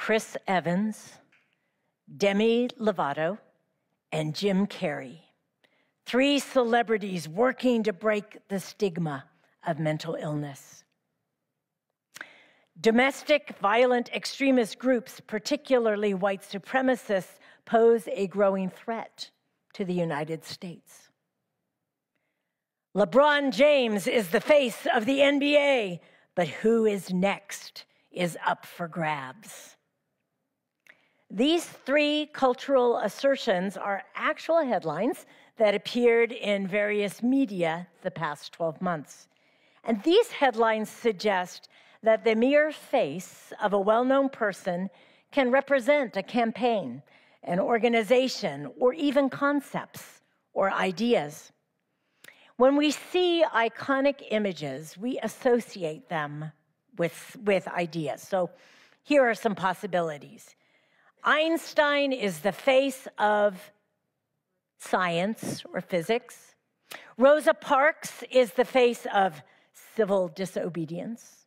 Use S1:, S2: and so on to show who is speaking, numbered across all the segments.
S1: Chris Evans, Demi Lovato, and Jim Carrey. 3 celebrities working to break the stigma of mental illness. Domestic violent extremist groups, particularly white supremacists, pose a growing threat to the United States. LeBron James is the face of the NBA, but who is next is up for grabs. These 3 cultural assertions are actual headlines that appeared in various media the past 12 months. And these headlines suggest that the mere face of a well-known person can represent a campaign, an organization, or even concepts or ideas. When we see iconic images, we associate them with ideas. So here are some possibilities. Einstein is the face of science or physics. Rosa Parks is the face of civil disobedience.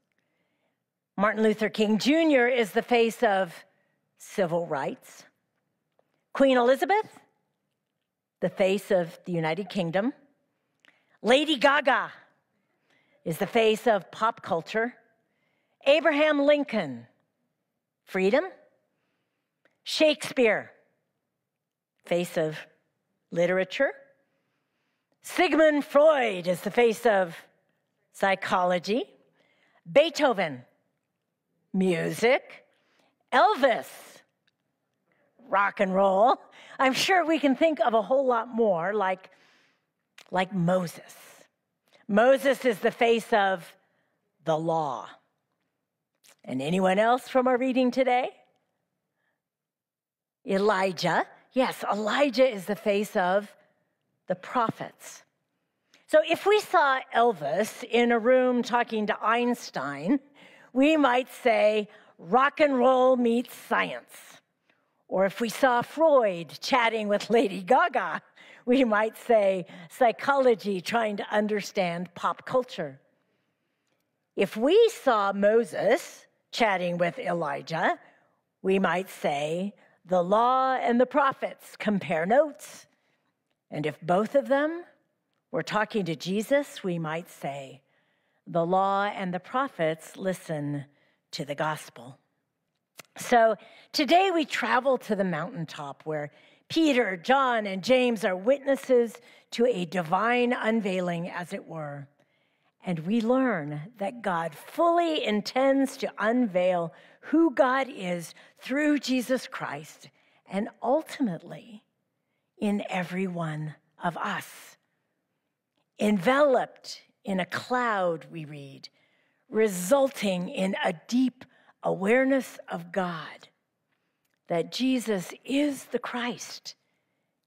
S1: Martin Luther King Jr. is the face of civil rights. Queen Elizabeth, the face of the United Kingdom. Lady Gaga is the face of pop culture. Abraham Lincoln, freedom. Shakespeare, face of literature. Sigmund Freud is the face of psychology. Beethoven, music. Elvis, rock and roll. I'm sure we can think of a whole lot more, like Moses. Moses is the face of the law. And anyone else from our reading today? Elijah. Yes, Elijah is the face of the prophets. So if we saw Elvis in a room talking to Einstein, we might say rock and roll meets science. Or if we saw Freud chatting with Lady Gaga, we might say psychology trying to understand pop culture. If we saw Moses chatting with Elijah, we might say the law and the prophets compare notes. And if both of them were talking to Jesus, we might say the law and the prophets listen to the gospel. So today we travel to the mountaintop where Peter, John, and James are witnesses to a divine unveiling, as it were. And we learn that God fully intends to unveil who God is through Jesus Christ and ultimately in every one of us. Enveloped in a cloud, we read, resulting in a deep awareness of God, that Jesus is the Christ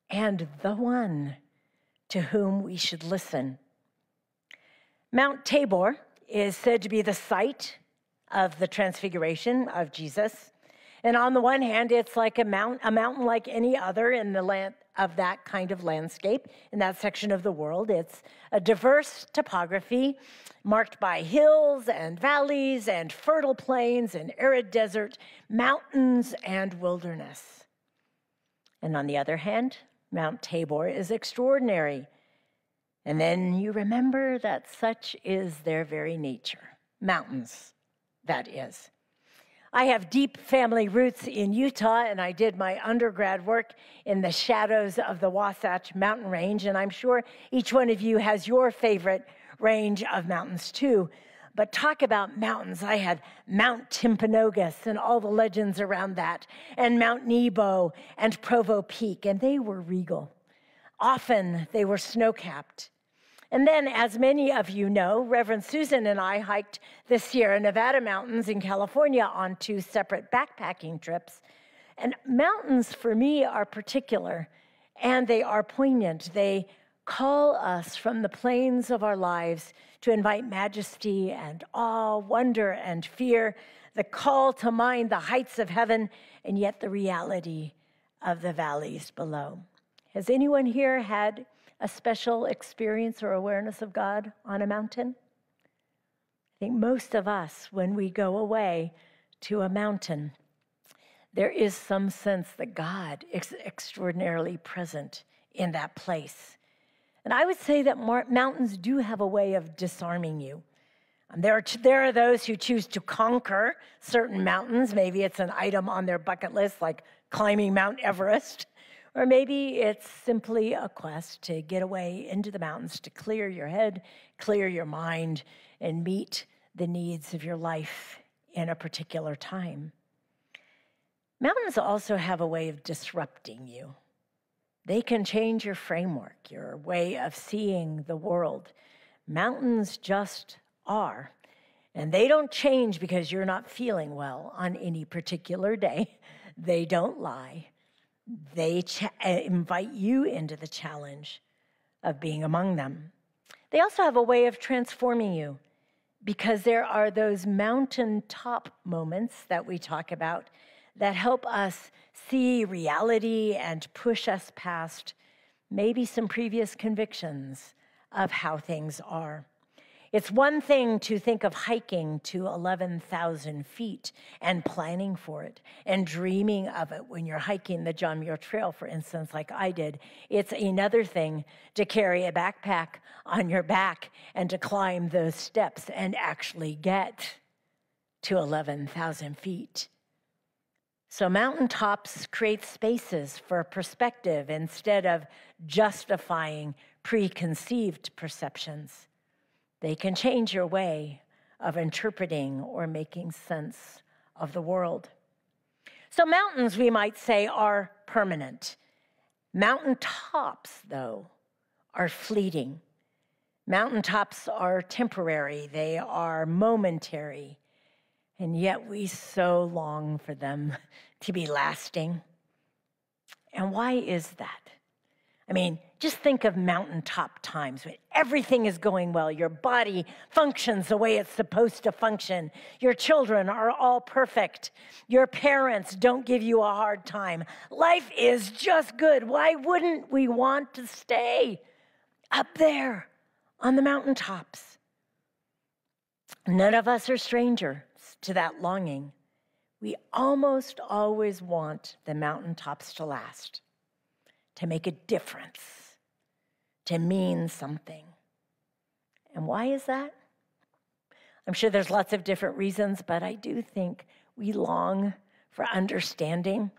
S1: and the one to whom we should listen. Mount Tabor is said to be the site of the transfiguration of Jesus. And on the one hand, it's like a mountain like any other in the land of that kind of landscape, in that section of the world. It's a diverse topography marked by hills and valleys and fertile plains and arid desert, mountains and wilderness. And on the other hand, Mount Tabor is extraordinary. And then you remember that such is their very nature. Mountains, that is. I have deep family roots in Utah, and I did my undergrad work in the shadows of the Wasatch Mountain Range, and I'm sure each one of you has your favorite range of mountains too. But talk about mountains. I had Mount Timpanogos and all the legends around that, and Mount Nebo and Provo Peak, and they were regal. Often they were snow-capped. And then, as many of you know, Reverend Susan and I hiked the Sierra Nevada mountains in California on 2 separate backpacking trips. And mountains, for me, are particular, and they are poignant. They call us from the plains of our lives to invite majesty and awe, wonder and fear, the call to mind the heights of heaven, and yet the reality of the valleys below. Has anyone here had a special experience or awareness of God on a mountain? I think most of us, when we go away to a mountain, there is some sense that God is extraordinarily present in that place. And I would say that mountains do have a way of disarming you. There are those who choose to conquer certain mountains. Maybe it's an item on their bucket list, like climbing Mount Everest. Or maybe it's simply a quest to get away into the mountains, to clear your head, clear your mind, and meet the needs of your life in a particular time. Mountains also have a way of disrupting you. They can change your framework, your way of seeing the world. Mountains just are. And they don't change because you're not feeling well on any particular day. They don't lie. They invite you into the challenge of being among them. They also have a way of transforming you because there are those mountaintop moments that we talk about that help us see reality and push us past maybe some previous convictions of how things are. It's one thing to think of hiking to 11,000 feet and planning for it and dreaming of it when you're hiking the John Muir Trail, for instance, like I did. It's another thing to carry a backpack on your back and to climb those steps and actually get to 11,000 feet. So mountaintops create spaces for perspective instead of justifying preconceived perceptions. They can change your way of interpreting or making sense of the world. So mountains, we might say, are permanent. Mountaintops, though, are fleeting. Mountaintops are temporary. They are momentary. And yet we so long for them to be lasting. And why is that? I mean, just think of mountaintop times when everything is going well. Your body functions the way it's supposed to function. Your children are all perfect. Your parents don't give you a hard time. Life is just good. Why wouldn't we want to stay up there on the mountaintops? None of us are strangers to that longing. We almost always want the mountaintops to last, to make a difference, to mean something. And why is that? I'm sure there's lots of different reasons, but I do think we long for understanding.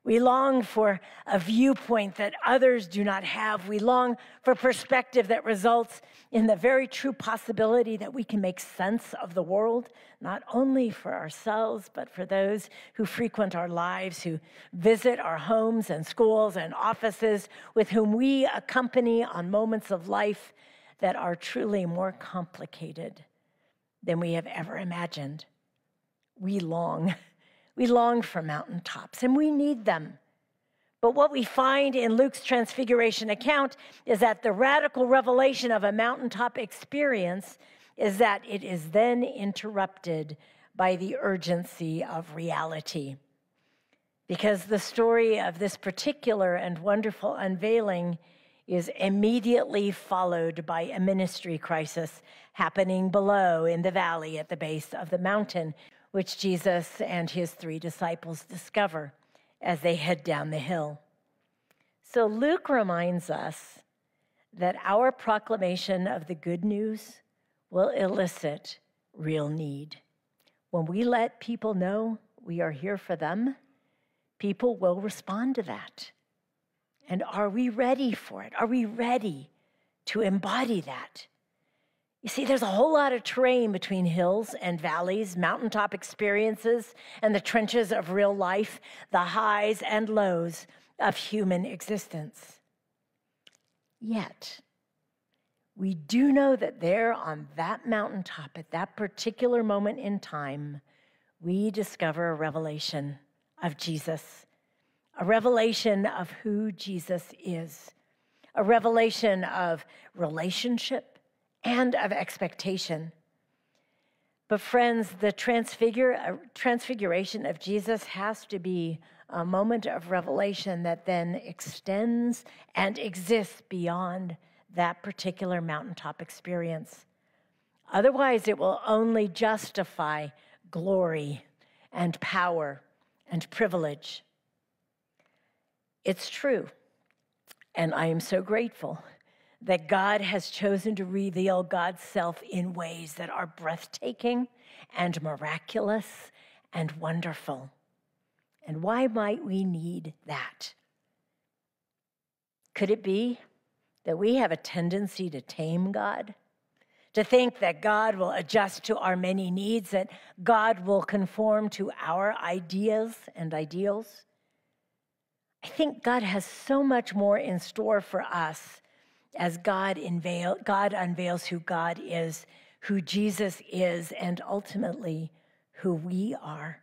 S1: We long for a viewpoint that others do not have. We long for perspective that results in the very true possibility that we can make sense of the world, not only for ourselves, but for those who frequent our lives, who visit our homes and schools and offices, with whom we accompany on moments of life that are truly more complicated than we have ever imagined. We long for mountaintops, and we need them. But what we find in Luke's Transfiguration account is that the radical revelation of a mountaintop experience is that it is then interrupted by the urgency of reality. Because the story of this particular and wonderful unveiling is immediately followed by a ministry crisis happening below in the valley at the base of the mountain, which Jesus and his 3 disciples discover as they head down the hill. So Luke reminds us that our proclamation of the good news will elicit real need. When we let people know we are here for them, people will respond to that. And are we ready for it? Are we ready to embody that? You see, there's a whole lot of terrain between hills and valleys, mountaintop experiences, and the trenches of real life, the highs and lows of human existence. Yet, we do know that there on that mountaintop, at that particular moment in time, we discover a revelation of Jesus, a revelation of who Jesus is, a revelation of relationship, and of expectation. But friends, the transfiguration of Jesus has to be a moment of revelation that then extends and exists beyond that particular mountaintop experience. Otherwise, it will only justify glory and power and privilege. It's true, and I am so grateful that God has chosen to reveal God's self in ways that are breathtaking and miraculous and wonderful. And why might we need that? Could it be that we have a tendency to tame God? To think that God will adjust to our many needs, that God will conform to our ideas and ideals? I think God has so much more in store for us as God unveils who God is, who Jesus is, and ultimately who we are.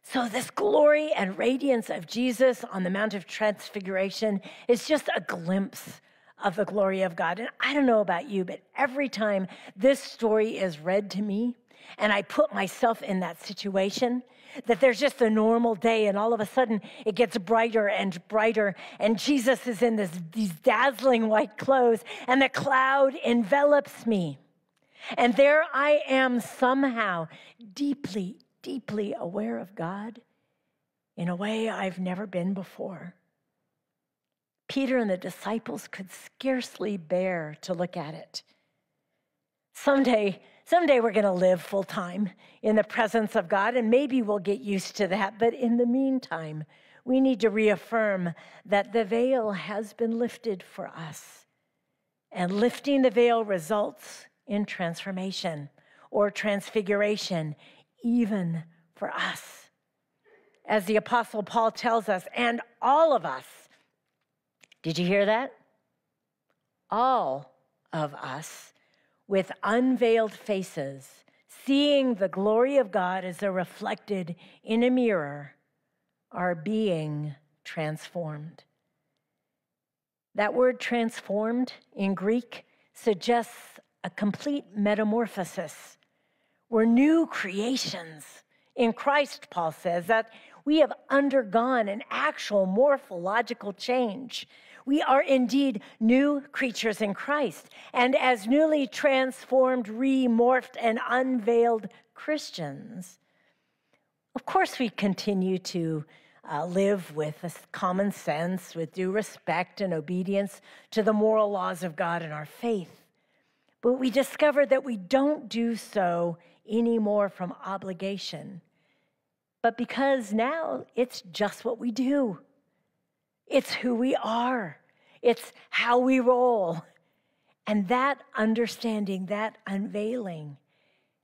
S1: So this glory and radiance of Jesus on the Mount of Transfiguration is just a glimpse of the glory of God. And I don't know about you, but every time this story is read to me and I put myself in that situation, that there's just a normal day and all of a sudden it gets brighter and brighter and Jesus is in these dazzling white clothes and the cloud envelops me. And there I am somehow deeply, deeply aware of God in a way I've never been before. Peter and the disciples could scarcely bear to look at it. Someday we're going to live full time in the presence of God, and maybe we'll get used to that. But in the meantime, we need to reaffirm that the veil has been lifted for us. And lifting the veil results in transformation or transfiguration, even for us. As the Apostle Paul tells us, and all of us, did you hear that? All of us, with unveiled faces, seeing the glory of God as they're reflected in a mirror, are being transformed. That word transformed in Greek suggests a complete metamorphosis. We're new creations in Christ, Paul says, that we have undergone an actual morphological change. We are indeed new creatures in Christ. And as newly transformed, remorphed, and unveiled Christians, of course we continue to live with a common sense, with due respect and obedience to the moral laws of God and our faith. But we discover that we don't do so anymore from obligation, but because now it's just what we do. It's who we are. It's how we roll. And that understanding, that unveiling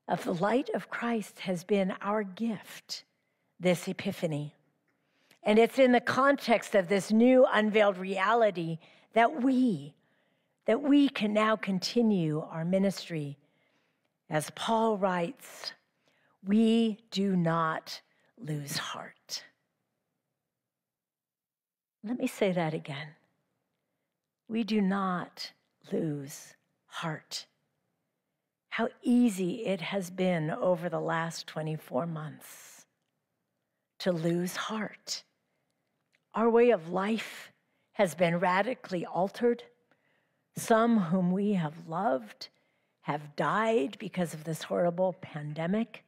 S1: of the light of Christ has been our gift, this Epiphany. And it's in the context of this new unveiled reality that we can now continue our ministry. As Paul writes, we do not lose heart. Let me say that again. We do not lose heart. How easy it has been over the last 24 months to lose heart. Our way of life has been radically altered. Some whom we have loved have died because of this horrible pandemic.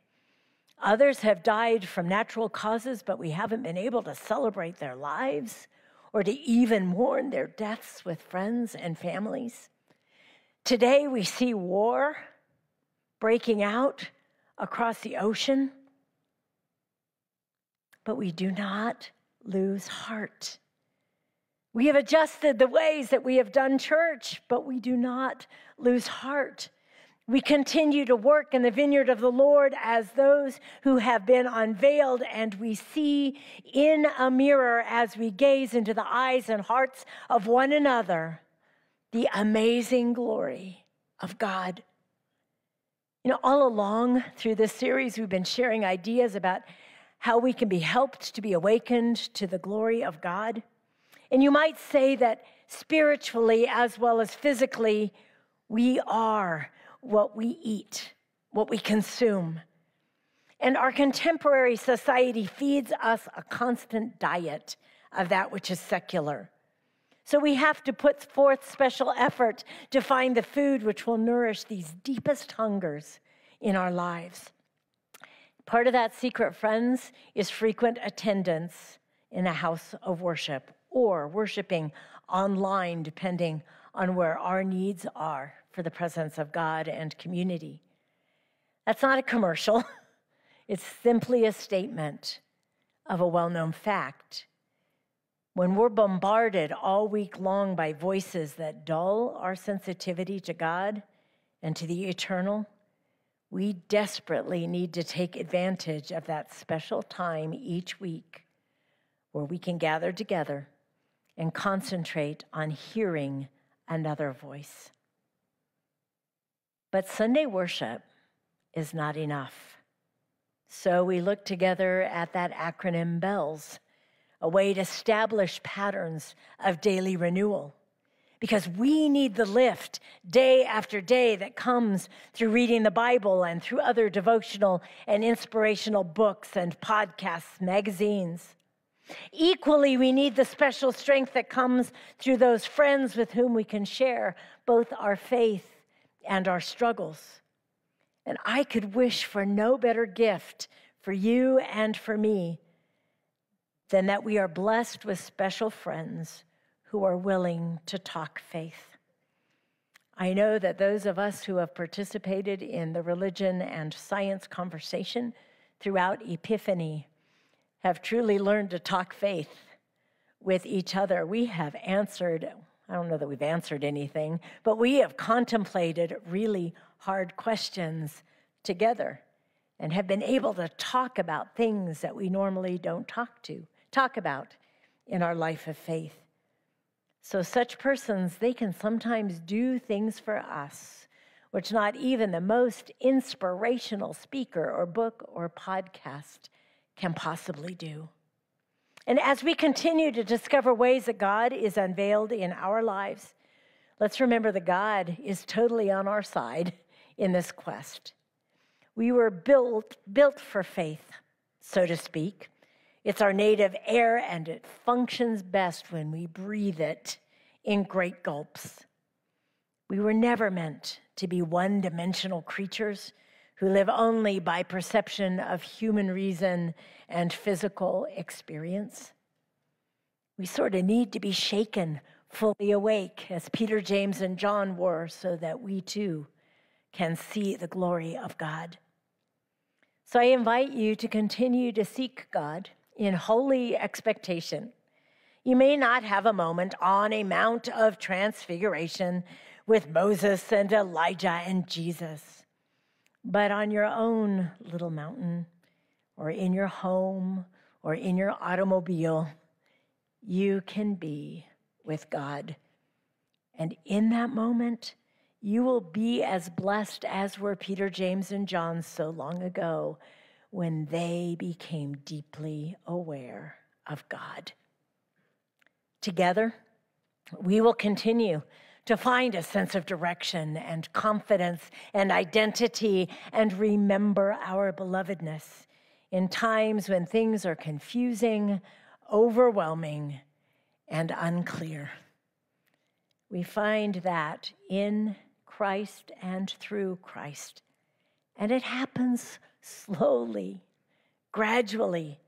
S1: Others have died from natural causes, but we haven't been able to celebrate their lives or to even mourn their deaths with friends and families. Today we see war breaking out across the ocean, but we do not lose heart. We have adjusted the ways that we have done church, but we do not lose heart. We continue to work in the vineyard of the Lord as those who have been unveiled, and we see in a mirror as we gaze into the eyes and hearts of one another the amazing glory of God. You know, all along through this series, we've been sharing ideas about how we can be helped to be awakened to the glory of God. And you might say that spiritually as well as physically, we are what we eat, what we consume. And our contemporary society feeds us a constant diet of that which is secular. So we have to put forth special effort to find the food which will nourish these deepest hungers in our lives. Part of that secret, friends, is frequent attendance in a house of worship or worshiping online, depending on where our needs are for the presence of God and community. That's not a commercial. It's simply a statement of a well-known fact. When we're bombarded all week long by voices that dull our sensitivity to God and to the eternal, we desperately need to take advantage of that special time each week where we can gather together and concentrate on hearing another voice. But Sunday worship is not enough. So we look together at that acronym BELLS, a way to establish patterns of daily renewal. Because we need the lift day after day that comes through reading the Bible and through other devotional and inspirational books and podcasts, magazines. Equally, we need the special strength that comes through those friends with whom we can share both our faith and our struggles. And I could wish for no better gift for you and for me than that we are blessed with special friends who are willing to talk faith. I know that those of us who have participated in the religion and science conversation throughout Epiphany have truly learned to talk faith with each other. We have answered, I don't know that we've answered anything, but we have contemplated really hard questions together and have been able to talk about things that we normally don't talk about in our life of faith. So such persons, they can sometimes do things for us which not even the most inspirational speaker or book or podcast can possibly do. And as we continue to discover ways that God is unveiled in our lives, let's remember that God is totally on our side in this quest. We were built for faith, so to speak. It's our native air, and it functions best when we breathe it in great gulps. We were never meant to be one-dimensional creatures who live only by perception of human reason and physical experience. We sort of need to be shaken, fully awake, as Peter, James, and John were, so that we too can see the glory of God. So I invite you to continue to seek God in holy expectation. You may not have a moment on a Mount of Transfiguration with Moses and Elijah and Jesus, but on your own little mountain, or in your home, or in your automobile, you can be with God. And in that moment, you will be as blessed as were Peter, James, and John so long ago when they became deeply aware of God. Together, we will continue to find a sense of direction and confidence and identity and remember our belovedness in times when things are confusing, overwhelming, and unclear. We find that in Christ and through Christ, and it happens slowly, gradually,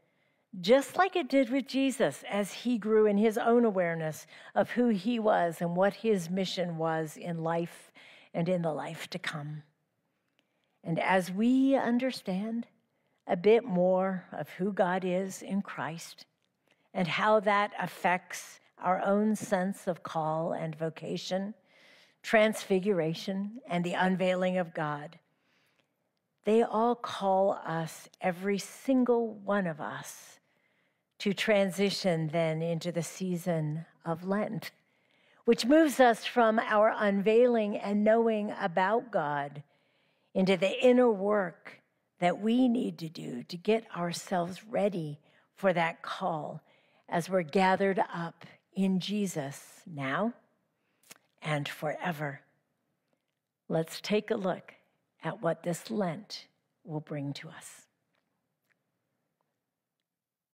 S1: just like it did with Jesus as he grew in his own awareness of who he was and what his mission was in life and in the life to come. And as we understand a bit more of who God is in Christ and how that affects our own sense of call and vocation, transfiguration, and the unveiling of God, they all call us, every single one of us, to transition then into the season of Lent, which moves us from our unveiling and knowing about God into the inner work that we need to do to get ourselves ready for that call as we're gathered up in Jesus now and forever. Let's take a look at what this Lent will bring to us.